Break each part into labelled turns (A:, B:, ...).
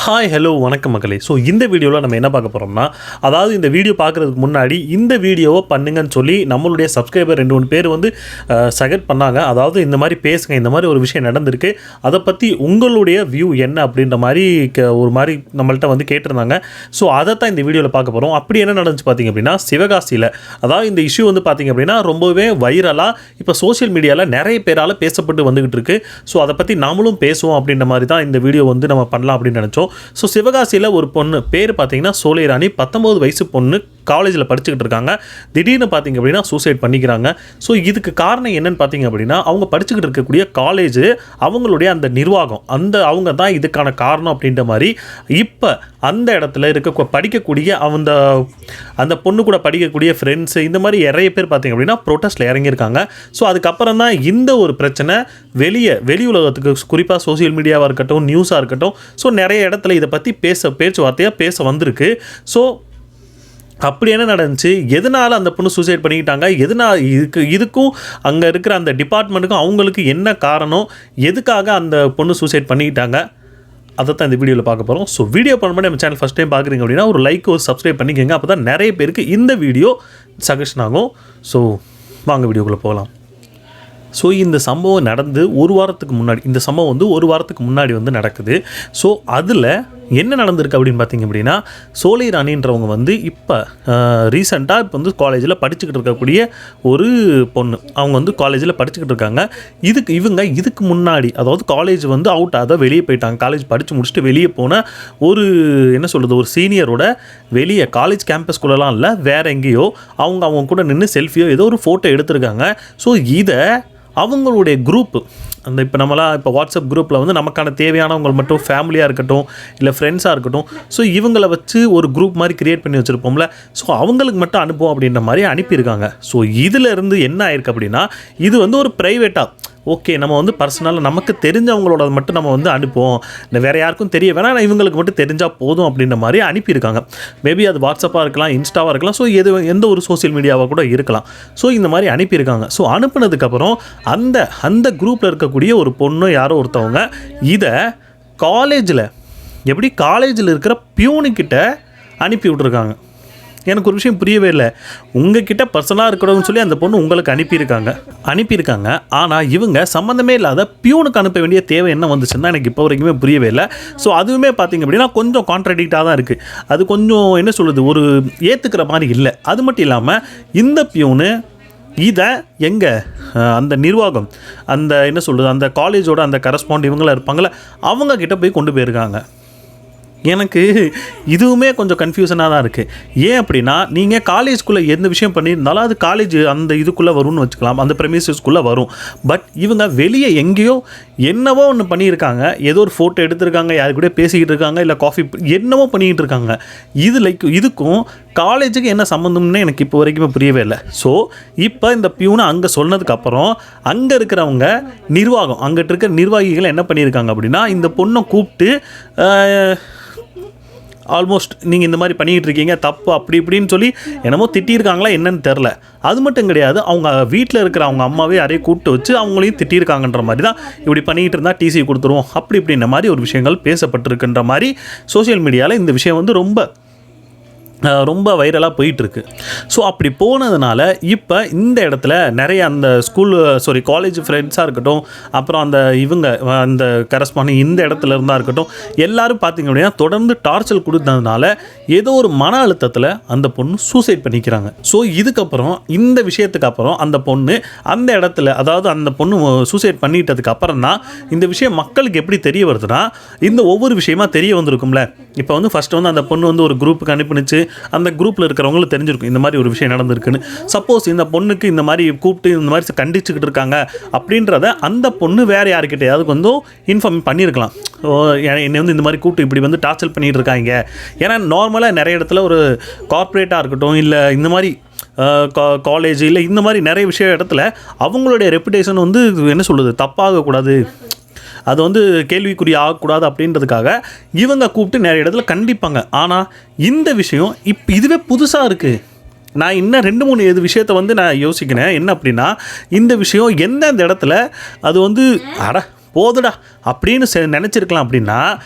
A: Hi hello வணக்கம் மக்களே. So இந்த வீடியோவில் நம்ம என்ன பார்க்க போகிறோம்னா, அதாவது இந்த வீடியோ பார்க்குறதுக்கு முன்னாடி இந்த வீடியோவை பண்ணுங்கன்னு சொல்லி நம்மளுடைய சப்ஸ்கிரைபர் 2-3 பேர் வந்து சஜெக்ட் பண்ணாங்க. அதாவது இந்த மாதிரி பேசுங்க, இந்த மாதிரி ஒரு விஷயம் நடந்திருக்கு, அதை பற்றி உங்களுடைய வியூ என்ன அப்படின்ற மாதிரி ஒரு மாதிரி நம்மள்கிட்ட வந்து கேட்டிருந்தாங்க. ஸோ அதை தான் இந்த வீடியோவில் பார்க்க போகிறோம். அப்படி என்ன நடந்துச்சு பார்த்திங்க அப்படின்னா, சிவகாசியில் அதாவது இந்த இஷ்யூ வந்து பார்த்திங்க அப்படின்னா ரொம்பவே வைரலாக இப்போ சோஷியல் மீடியாவில் நிறைய பேரால் பேசப்பட்டு வந்துக்கிட்டு இருக்குது. ஸோ அதை பற்றி நாமளும் பேசுவோம் அப்படின்ற மாதிரி தான் இந்த வீடியோ வந்து நம்ம பண்ணலாம் அப்படின்னு நினச்சோம். ஸோ சிவகாசியில் ஒரு பொண்ணு பேர் பார்த்தீங்கன்னா சோலைராணி, 19 வயசு பொண்ணு, காலேஜில் படிச்சுக்கிட்டு இருக்காங்க. திடீர்னு பார்த்தீங்க அப்படின்னா சூசைட் பண்ணிக்கிறாங்க. ஸோ இதுக்கு காரணம் என்னன்னு பார்த்தீங்க அப்படின்னா, அவங்க படிச்சுக்கிட்டு இருக்கக்கூடிய காலேஜ், அவங்களுடைய அந்த நிர்வாகம், அவங்க தான் இதுக்கான காரணம் அப்படின்ற மாதிரி இப்போ அந்த இடத்துல படிக்கக்கூடிய அந்த பொண்ணு கூட படிக்கக்கூடிய ஃப்ரெண்ட்ஸு, இந்த மாதிரி நிறைய பேர் பார்த்தீங்க அப்படின்னா ப்ரொட்டஸ்ட்டில் இறங்கியிருக்காங்க. ஸோ அதுக்கப்புறம் தான் இந்த ஒரு பிரச்சனை வெளி உலகத்துக்கு, குறிப்பாக சோசியல் மீடியாவாக இருக்கட்டும், நியூஸாக இருக்கட்டும், ஸோ நிறைய இடத்துல இதை பற்றி பேச்சுவார்த்தையாக பேச வந்திருக்கு. ஸோ அப்படி என்ன நடந்துச்சு, எதனால் அந்த பொண்ணு சூசைட் பண்ணிக்கிட்டாங்க, எதனால் இதுக்கும் அங்கே இருக்கிற அந்த டிபார்ட்மெண்ட்டுக்கும் அவங்களுக்கு என்ன காரணம், எதுக்காக அந்த பொண்ணு சூசைட் பண்ணிக்கிட்டாங்க, அதை தான் இந்த வீடியோவில் பார்க்க போகிறோம். ஸோ வீடியோ பண்ணும்போது நம்ம சேனல் ஃபஸ்ட் டைம் பார்க்குறீங்க அப்படின்னா ஒரு லைக், ஒரு சப்ஸ்கிரைப் பண்ணிக்கோங்க. அப்போ தான் நிறைய பேருக்கு இந்த வீடியோ சஜஷன் ஆகும். ஸோ வாங்க வீடியோக்குள்ளே போகலாம். ஸோ இந்த சம்பவம் நடந்து ஒரு வாரத்துக்கு முன்னாடி வந்து நடக்குது. ஸோ அதில் என்ன நடந்திருக்கு அப்படின்னு பார்த்தீங்க அப்படின்னா, சோலைராணின்றவங்க வந்து இப்போ ரீசெண்டாக இப்போ வந்து காலேஜில் படிச்சுக்கிட்டு இருக்கக்கூடிய ஒரு பொண்ணு, அவங்க வந்து காலேஜில் படிச்சுக்கிட்டு இருக்காங்க. இதுக்கு முன்னாடி, அதாவது காலேஜ் வந்து அவுட் ஆக வெளியே போயிட்டாங்க. காலேஜ் படித்து முடிச்சுட்டு வெளியே போன ஒரு சீனியரோட வெளியே காலேஜ் கேம்பஸ்குள்ளலாம் இல்லை, வேறு எங்கேயோ அவங்க கூட நின்று செல்ஃபியோ ஏதோ ஒரு ஃபோட்டோ எடுத்திருக்காங்க. ஸோ இதை அவங்களுடைய குரூப்பு, இப்போ வாட்ஸ்அப் குரூப்பில் வந்து நமக்கான தேவையானவங்க மட்டும், ஃபேமிலியாக இருக்கட்டும் இல்லை ஃப்ரெண்ட்ஸாக இருக்கட்டும், ஸோ இவங்களை வச்சு ஒரு குரூப் மாதிரி க்ரியேட் பண்ணி வச்சுருப்போம்ல, ஸோ அவங்களுக்கு மட்டும் அனுப்புவோம் அப்படின்ற மாதிரி அனுப்பியிருக்காங்க. ஸோ இதிலேருந்து என்ன ஆயிருக்கு அப்படின்னா, இது வந்து ஒரு ப்ரைவேட்டாக, ஓகே நம்ம வந்து பர்சனலாக நமக்கு தெரிஞ்சவங்களோட மட்டும் நம்ம வந்து அனுப்புவோம், இல்லை வேறு யாருக்கும் தெரிய வேணாம், இவங்களுக்கு மட்டும் தெரிஞ்சால் போதும் அப்படின்ற மாதிரி அனுப்பியிருக்காங்க. மேபி அது வாட்ஸ்அப்பாக இருக்கலாம், இன்ஸ்டாவாக இருக்கலாம், ஸோ எந்த ஒரு சோசியல் மீடியாவாக கூட இருக்கலாம். ஸோ இந்த மாதிரி அனுப்பியிருக்காங்க. ஸோ அனுப்புனதுக்கப்புறம் அந்த குரூப்பில் இருக்கக்கூடிய ஒரு பொண்ணு யாரோ ஒருத்தவங்க இதை காலேஜில் இருக்கிற பியூனுக்கிட்ட அனுப்பி விட்ருக்காங்க. எனக்கு ஒரு விஷயம் புரியவே இல்லை. உங்ககிட்ட பர்சனலாக இருக்கணும்னு சொல்லி அந்த பொண்ணு உங்களுக்கு அனுப்பியிருக்காங்க. ஆனால் இவங்க சம்மந்தமே இல்லாத பியூனுக்கு அனுப்ப வேண்டிய தேவை என்ன வந்துச்சுன்னா எனக்கு இப்போ வரைக்குமே புரியவே இல்லை. ஸோ அதுவுமே பார்த்திங்க அப்படின்னா கொஞ்சம் கான்ட்ராடிக்டாக தான் இருக்குது. அது கொஞ்சம் ஒரு ஏற்றுக்கிற மாதிரி இல்லை. அது மட்டும் இல்லாமல் இந்த பியூனு இதை அந்த நிர்வாகம், அந்த காலேஜோட அந்த கரஸ்பாண்ட் இவங்களாம் இருப்பாங்களே, அவங்கக்கிட்ட போய் கொண்டு போயிருக்காங்க. எனக்கு இதுவுமே கொஞ்சம் கன்ஃபியூஷனாக தான் இருக்குது. ஏன் அப்படின்னா, நீங்கள் காலேஜ்குள்ளே எந்த விஷயம் பண்ணியிருந்தாலும் அது காலேஜ் அந்த இதுக்குள்ளே வரும்னு வச்சுக்கலாம், அந்த ப்ரெமிசஸ்க்குள்ளே வரும். பட் இவங்க வெளியே எங்கேயோ என்னவோ ஒன்று பண்ணியிருக்காங்க, ஏதோ ஒரு ஃபோட்டோ எடுத்திருக்காங்க, யாரு கூட பேசிக்கிட்டு இருக்காங்க, இல்லை காஃபி என்னவோ பண்ணிக்கிட்டு இருக்காங்க. இதுக்கும் காலேஜுக்கு என்ன சம்மந்தம்னு எனக்கு இப்போ வரைக்குமே புரியவே இல்லை. ஸோ இப்போ இந்த பியூனை அங்கே சொன்னதுக்கப்புறம் அங்கே இருக்கிறவங்க நிர்வாகம், அங்கிட்ட இருக்கிற நிர்வாகிகள் என்ன பண்ணியிருக்காங்க அப்படின்னா, இந்த பொண்ணை கூப்பிட்டு ஆல்மோஸ்ட் நீங்கள் இந்த மாதிரி பண்ணிக்கிட்டு இருக்கீங்க, தப்பு அப்படி இப்படின்னு சொல்லி என்னமோ திட்டியிருக்காங்களா என்னன்னு தெரில. அது மட்டும் கிடையாது, அவங்க வீட்டில் இருக்கிற அவங்க அம்மாவே யாரையும் கூப்பிட்டு வச்சு அவங்களையும் திட்டியிருக்காங்கன்ற மாதிரி தான், இப்படி பண்ணிக்கிட்டு இருந்தால் டிசி கொடுத்துருவோம் அப்படி இப்படின்ற மாதிரி ஒரு விஷயங்கள் பேசப்பட்டிருக்குன்ற மாதிரி சோஷியல் மீடியாவில் இந்த விஷயம் வந்து ரொம்ப வைரலாக போயிட்டுருக்கு. ஸோ அப்படி போனதுனால இப்போ இந்த இடத்துல நிறைய அந்த காலேஜ் ஃப்ரெண்ட்ஸாக இருக்கட்டும், அப்புறம் அந்த கரஸ்பாண்டிங் இந்த இடத்துல இருந்தால் இருக்கட்டும், எல்லோரும் பார்த்திங்க அப்படின்னா தொடர்ந்து டார்ச்சர் கொடுத்ததுனால ஏதோ ஒரு மன அழுத்தத்தில் அந்த பொண்ணு சூசைட் பண்ணிக்கிறாங்க. ஸோ இதுக்கப்புறம் இந்த விஷயத்துக்கு அப்புறம் அந்த பொண்ணு அந்த இடத்துல, அதாவது அந்த பொண்ணு சூசைட் பண்ணிட்டதுக்கு அப்புறம் தான் இந்த விஷயம் மக்களுக்கு எப்படி தெரிய வருதுன்னா, இந்த ஒவ்வொரு விஷயமா தெரிய வந்திருக்கும்ல. இப்போ வந்து ஃபஸ்ட்டு வந்து அந்த பொண்ணு வந்து ஒரு குரூப்புக்கு அனுப்பினுச்சு, அந்த குரூப்பில் இருக்கிறவங்களுக்கு தெரிஞ்சிருக்கும் இந்த மாதிரி ஒரு விஷயம் நடந்திருக்குன்னு. சப்போஸ் இந்த பொண்ணுக்கு இந்த மாதிரி கூப்பிட்டு இந்த மாதிரி கண்டிச்சுக்கிட்டு இருக்காங்க அப்படின்றத அந்த பொண்ணு வேறு யாருக்கிட்டையாவது வந்து இன்ஃபார்ம் பண்ணியிருக்கலாம். என்னை வந்து இந்த மாதிரி கூப்பிட்டு இப்படி வந்து டார்ச்சர் பண்ணிகிட்டு இருக்காங்க. ஏன்னா நார்மலாக நிறைய இடத்துல ஒரு கார்ப்பரேட்டாக இருக்கட்டும், இல்லை இந்த மாதிரி காலேஜ், இல்லை இந்த மாதிரி நிறைய இடத்துல அவங்களுடைய ரெப்புடேஷன் வந்து தப்பாகக்கூடாது, அது வந்து கேள்விக்குறி ஆகக்கூடாது அப்படின்றதுக்காக இவங்க கூப்பிட்டு நிறைய இடத்துல கண்டிப்பாங்க. ஆனால் இந்த விஷயம் இதுவே புதுசாக இருக்குது. நான் இன்னும் 2-3 விஷயத்தை வந்து நான் யோசிக்கிறேன். என்ன அப்படின்னா, இந்த விஷயம் எந்தெந்த இடத்துல அது வந்து போதுடா அப்படின்னு நினச்சிருக்கலாம். அப்படின்னா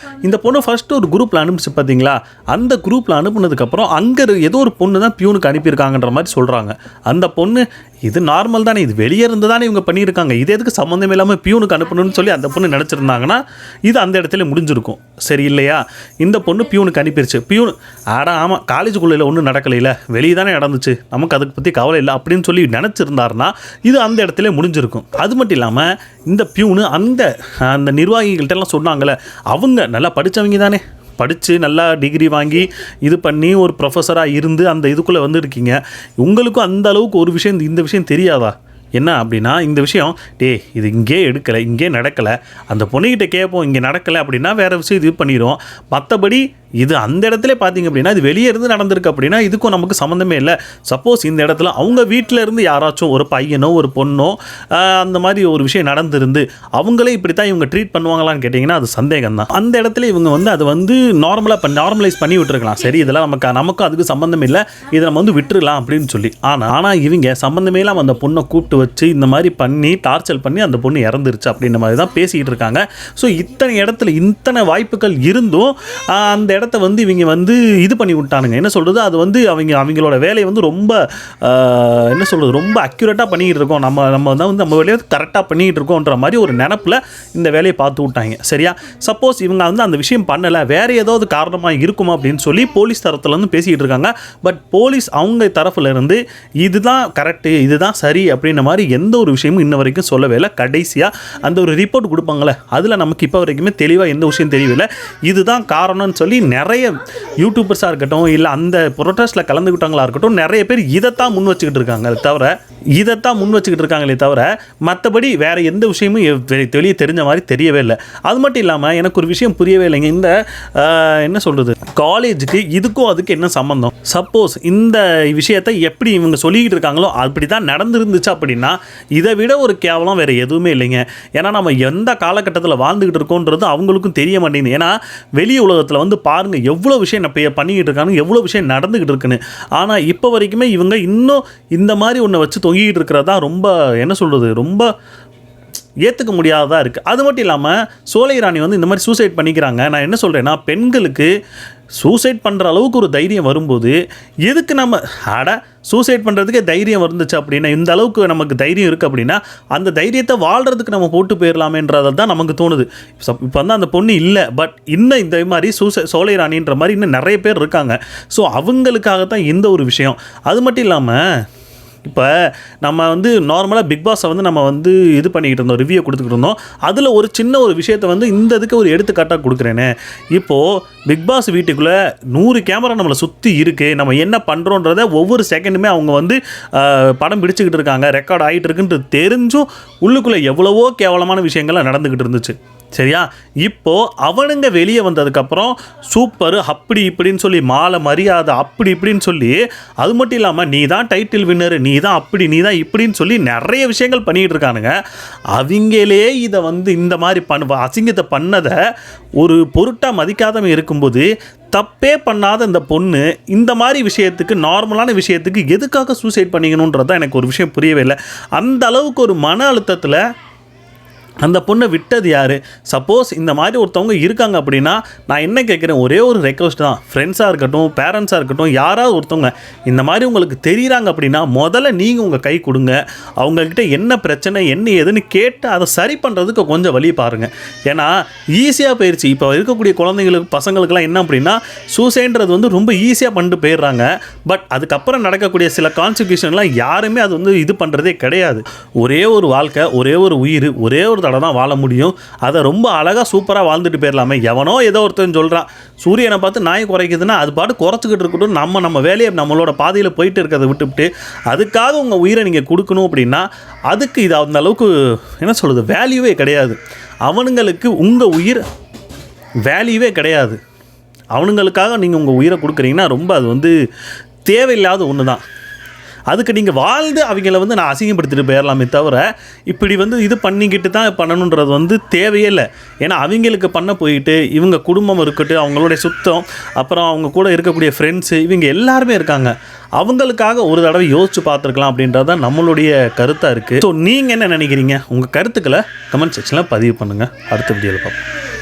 A: இந்த பொண்ணு ஃபஸ்ட்டு ஒரு குரூப்பில் அனுப்பிச்சு பார்த்தீங்களா, அந்த குரூப்பில் அனுப்புனதுக்கப்புறம் அங்கே ஏதோ ஒரு பொண்ணு தான் பியூனுக்கு அனுப்பியிருக்காங்கன்ற மாதிரி சொல்கிறாங்க. அந்த பொண்ணு இது நார்மல் தானே, இது வெளியே இருந்து தானே இவங்க பண்ணியிருக்காங்க, இது எதுக்கு சம்மந்தம் இல்லாமல் பியூனுக்கு அனுப்பணும்னு சொல்லி அந்த பொண்ணு நினச்சிருந்தாங்கன்னா இது அந்த இடத்துல முடிஞ்சிருக்கும். சரி இல்லையா? இந்த பொண்ணு பியூனுக்கு அனுப்பிடுச்சு. பியூன் ஆமாம் காலேஜுக்குள்ளே ஒன்றும் நடக்கலையில, வெளியே தானே நடந்துச்சு, நமக்கு அதுக்கு பற்றி கவலை இல்லை அப்படின்னு சொல்லி நினச்சிருந்தாருன்னா இது அந்த இடத்துல முடிஞ்சிருக்கும். அது மட்டும் இல்லாமல் இந்த பியூனு அந்த நிர்வாகிகள்கிட்டலாம் சொன்னாங்களே, அவங்க நல்லா படித்தவங்க தானே, படித்து நல்லா டிகிரி வாங்கி இது பண்ணி ஒரு ப்ரொஃபஸராக இருந்து அந்த இதுக்குள்ளே வந்துருக்கீங்க. உங்களுக்கும் அந்த அளவுக்கு ஒரு விஷயம் இந்த விஷயம் தெரியாதா? என்ன அப்படின்னா இந்த விஷயம் இது இங்கே எடுக்கலை, இங்கே நடக்கலை, அந்த பொண்ணுக்கிட்ட கேட்போம், இங்கே நடக்கலை அப்படின்னா வேறு விஷயம் இது பண்ணிடுவோம். மற்றபடி இது அந்த இடத்துல பார்த்தீங்க அப்படின்னா இது வெளியே இருந்து நடந்திருக்கு அப்படின்னா இதுக்கும் நமக்கு சம்மந்தமே இல்லை. சப்போஸ் இந்த இடத்துல அவங்க வீட்டில் இருந்து யாராச்சும் ஒரு பையனோ ஒரு பொண்ணோ அந்த மாதிரி ஒரு விஷயம் நடந்திருந்து அவங்களே இப்படி தான் இவங்க ட்ரீட் பண்ணுவாங்களான்னு கேட்டிங்கன்னா அது சந்தேகம் தான். அந்த இடத்துல இவங்க அதை நார்மலைஸ் பண்ணி விட்டுருக்கலாம். சரி இதெல்லாம் நமக்கும் அதுக்கு சம்மந்தம் இல்லை, இதை நம்ம விட்டுருலாம் அப்படின்னு சொல்லி. ஆனால் இவங்க சம்மந்தமே இல்லாமல் அந்த பொண்ணை கூப்பிட்டு வச்சு இந்த மாதிரி பண்ணி டார்ச்சர் பண்ணி அந்த பொண்ணு இறந்துருச்சு அப்படின்ற மாதிரி தான் பேசிக்கிட்டு இருக்காங்க. ஸோ இத்தனை இடத்துல இத்தனை வாய்ப்புகள் இருந்தும் அந்த இடத்த இவங்க இது பண்ணி விட்டானுங்க. என்ன சொல்கிறது, அது அவங்களோட வேலையை ரொம்ப என்ன சொல்கிறது, ரொம்ப அக்யூரேட்டாக பண்ணிக்கிட்டு இருக்கோம், நம்ம வேலையை கரெக்டாக பண்ணிக்கிட்டு இருக்கோன்ற மாதிரி ஒரு நினப்பில் இந்த வேலையை பார்த்து விட்டாங்க. சரியா? சப்போஸ் இவங்க அந்த விஷயம் பண்ணலை, வேறு ஏதாவது காரணமாக இருக்குமா அப்படின்னு சொல்லி போலீஸ் தரத்துலேருந்து பேசிக்கிட்டு இருக்காங்க. பட் போலீஸ் அவங்க தரப்புல இருந்து இதுதான் கரெக்டு, இதுதான் சரி அப்படின்ற மாதிரி எந்த ஒரு விஷயமும் இன்ன வரைக்கும் சொல்லவே இல்லை. கடைசியாக அந்த ஒரு ரிப்போர்ட் கொடுப்பாங்களே, அதில் நமக்கு இப்போ வரைக்குமே தெளிவாக எந்த விஷயம் தெரியவில்லை. இதுதான் காரணம்னு சொல்லி நிறைய யூடியூபர்ஸாக இருக்கட்டும், இல்லை அந்த ப்ரொட்டஸ்ட்டில் கலந்துக்கிட்டவங்களா இருக்கட்டும், நிறைய பேர் இதைத்தான் முன் வச்சுக்கிட்டு இருக்காங்களே தவிர மற்றபடி வேறு எந்த விஷயமும் வெளியே தெரிஞ்ச மாதிரி தெரியவே இல்லை. அது மட்டும் இல்லாமல் எனக்கு ஒரு விஷயம் புரியவே இல்லைங்க. இந்த என்ன சொல்கிறது, காலேஜுக்கு இதுக்கும் அதுக்கு என்ன சம்மந்தம்? சப்போஸ் இந்த விஷயத்தை எப்படி இவங்க சொல்லிக்கிட்டு இருக்காங்களோ அப்படி தான் நடந்துருந்துச்சு அப்படின்னா இதை விட ஒரு கேவலம் வேறு எதுவுமே இல்லைங்க. ஏன்னா நம்ம எந்த காலகட்டத்தில் வாழ்ந்துக்கிட்டு இருக்கோன்றது அவங்களுக்கும் தெரிய மாட்டேங்குது. ஏன்னா வெளி உலகத்தில் பாருங்கள் எவ்வளோ விஷயம் பண்ணிக்கிட்டு இருக்காங்க, எவ்வளோ விஷயம் நடந்துக்கிட்டு இருக்குன்னு. ஆனால் இப்போ வரைக்குமே இவங்க இன்னும் இந்த மாதிரி ஒன்றை வச்சு தொங்கிக்கிட்டு இருக்கிறதா ரொம்ப என்ன சொல்கிறது, ரொம்ப ஏற்றுக்க முடியாததாக இருக்குது. அது மட்டும் இல்லாமல் சோலை ராணி இந்த மாதிரி சூசைட் பண்ணிக்கிறாங்க. நான் என்ன சொல்கிறேன்னா, பெண்களுக்கு சூசைட் பண்ணுற அளவுக்கு ஒரு தைரியம் வரும்போது எதுக்கு நம்ம சூசைட் பண்ணுறதுக்கே தைரியம் வந்துச்சு அப்படின்னா, இந்த அளவுக்கு நமக்கு தைரியம் இருக்குது அப்படின்னா அந்த தைரியத்தை வாழ்கிறதுக்கு நம்ம போட்டு போயிடலாமேன்றதை தான் நமக்கு தோணுது. இப்போ அந்த பொண்ணு இல்லை, பட் இன்னும் இந்த மாதிரி சோலை ராணின்ற மாதிரி இன்னும் நிறைய பேர் இருக்காங்க. ஸோ அவங்களுக்காகத்தான் இந்த ஒரு விஷயம். அது மட்டும் இல்லாமல் இப்போ நம்ம நார்மலாக பிக் பாஸை நம்ம இது பண்ணிக்கிட்டு இருந்தோம், ரிவ்யூ கொடுத்துக்கிட்டு இருந்தோம். அதில் ஒரு சின்ன ஒரு விஷயத்தை இந்த இதுக்கு ஒரு எடுத்துக்காட்டாக கொடுக்குறேனே. இப்போது பிக் பாஸ் வீட்டுக்குள்ளே 100 கேமரா நம்மளை சுற்றி இருக்குது, நம்ம என்ன பண்ணுறோன்றதை ஒவ்வொரு செகண்டுமே அவங்க படம் பிடிச்சிக்கிட்டு இருக்காங்க, ரெக்கார்ட் ஆகிட்டு இருக்குன்றது தெரிஞ்சும் உள்ளுக்குள்ளே எவ்வளவோ கேவலமான விஷயங்கள்லாம் நடந்துக்கிட்டு இருந்துச்சு. சரியா? இப்போது அவனுங்க வெளியே வந்ததுக்கப்புறம் சூப்பர் அப்படி இப்படின்னு சொல்லி மாலை மரியாதை அப்படி இப்படின்னு சொல்லி, அது மட்டும் இல்லாமல் நீ தான் டைட்டில் வின்னர், நீ தான் அப்படி நீ தான் இப்படின்னு சொல்லி நிறைய விஷயங்கள் பண்ணிகிட்டு இருக்கானுங்க. அவங்களே இதை இந்த மாதிரி அசிங்கத்தை பண்ணதை ஒரு பொருட்டாக மதிக்காதவங்க இருக்கும்போது தப்பே பண்ணாத இந்த பொண்ணு இந்த மாதிரி விஷயத்துக்கு, நார்மலான விஷயத்துக்கு எதுக்காக சூசைட் பண்ணிக்கணுன்றது தான் எனக்கு ஒரு விஷயம் புரியவே இல்லை. அந்த அளவுக்கு ஒரு மன அழுத்தத்தில் அந்த பொண்ணை விட்டது யார்? சப்போஸ் இந்த மாதிரி ஒருத்தவங்க இருக்காங்க அப்படின்னா நான் என்ன கேட்குறேன், ஒரே ஒரு ரெக்வஸ்ட் தான். ஃப்ரெண்ட்ஸாக இருக்கட்டும், பேரண்ட்ஸாக இருக்கட்டும், யாராவது ஒருத்தவங்க இந்த மாதிரி உங்களுக்கு தெரியுறாங்க அப்படின்னா முதல்ல நீங்கள் உங்கள் கை கொடுங்க. அவங்கக்கிட்ட என்ன பிரச்சனை என்ன ஏதுன்னு கேட்டு அதை சரி பண்ணுறதுக்கு கொஞ்சம் வழி பாருங்கள். ஏன்னா ஈஸியாக போயிடுச்சு. இப்போ இருக்கக்கூடிய குழந்தைங்களுக்கு பசங்களுக்கெல்லாம் என்ன அப்படின்னா சூசைன்றது ரொம்ப ஈஸியாக பண்ணிட்டு போயிடுறாங்க. பட் அதுக்கப்புறம் நடக்கக்கூடிய சில கான்சிக்யூஷன்லாம் யாருமே அது இது பண்ணுறதே கிடையாது. ஒரே ஒரு வாழ்க்கை, ஒரே ஒரு உயிர், ஒரே ஒரு தான் வாழ முடியும். அதை ரொம்ப அழகாக சூப்பராக வாழ்ந்துட்டு போயிடலாமே. எவனோ ஏதோ ஒருத்தன் சொல்கிறான் சூரியனை பார்த்து நாய் குறைக்குதுன்னா அது பாட்டு குறைச்சிக்கிட்டு இருக்கட்டும், நம்ம வேலையை நம்மளோட பாதையில் போயிட்டு இருக்கிறத விட்டுவிட்டு அதுக்காக உங்கள் உயிரை நீங்கள் கொடுக்கணும் அப்படின்னா அதுக்கு இது அந்த அளவுக்கு என்ன சொல்கிறது வேல்யூவே கிடையாது. அவனுங்களுக்கு உங்கள் உயிர் வேல்யூவே கிடையாது. அவனுங்களுக்காக நீங்கள் உங்கள் உயிரை கொடுக்குறீங்கன்னா ரொம்ப அது தேவையில்லாத ஒன்று தான். அதுக்கு நீங்கள் வாழ்ந்து அவங்கள வந்து நான் அசிங்கப்படுத்திட்டு போயிடலாமே தவிர இப்படி வந்து இது பண்ணிக்கிட்டு தான் பண்ணணுன்றது வந்து தேவையே இல்லை. ஏன்னா அவங்களுக்கு பண்ண போயிட்டு இவங்க குடும்பம் இருக்கட்டும், அவங்களுடைய சுத்தம், அப்புறம் அவங்க கூட இருக்கக்கூடிய ஃப்ரெண்ட்ஸு, இவங்க எல்லாருமே இருக்காங்க. அவங்களுக்காக ஒரு தடவை யோசிச்சு பார்த்துருக்கலாம் அப்படின்றது தான் நம்மளுடைய கருத்தாக இருக்குது. ஸோ நீங்கள் என்ன நினைக்கிறீங்க? உங்கள் கருத்துக்களை கமெண்ட் செக்ஷனில் பதிவு பண்ணுங்கள். அடுத்த வீடியோவில் பார்ப்போம்.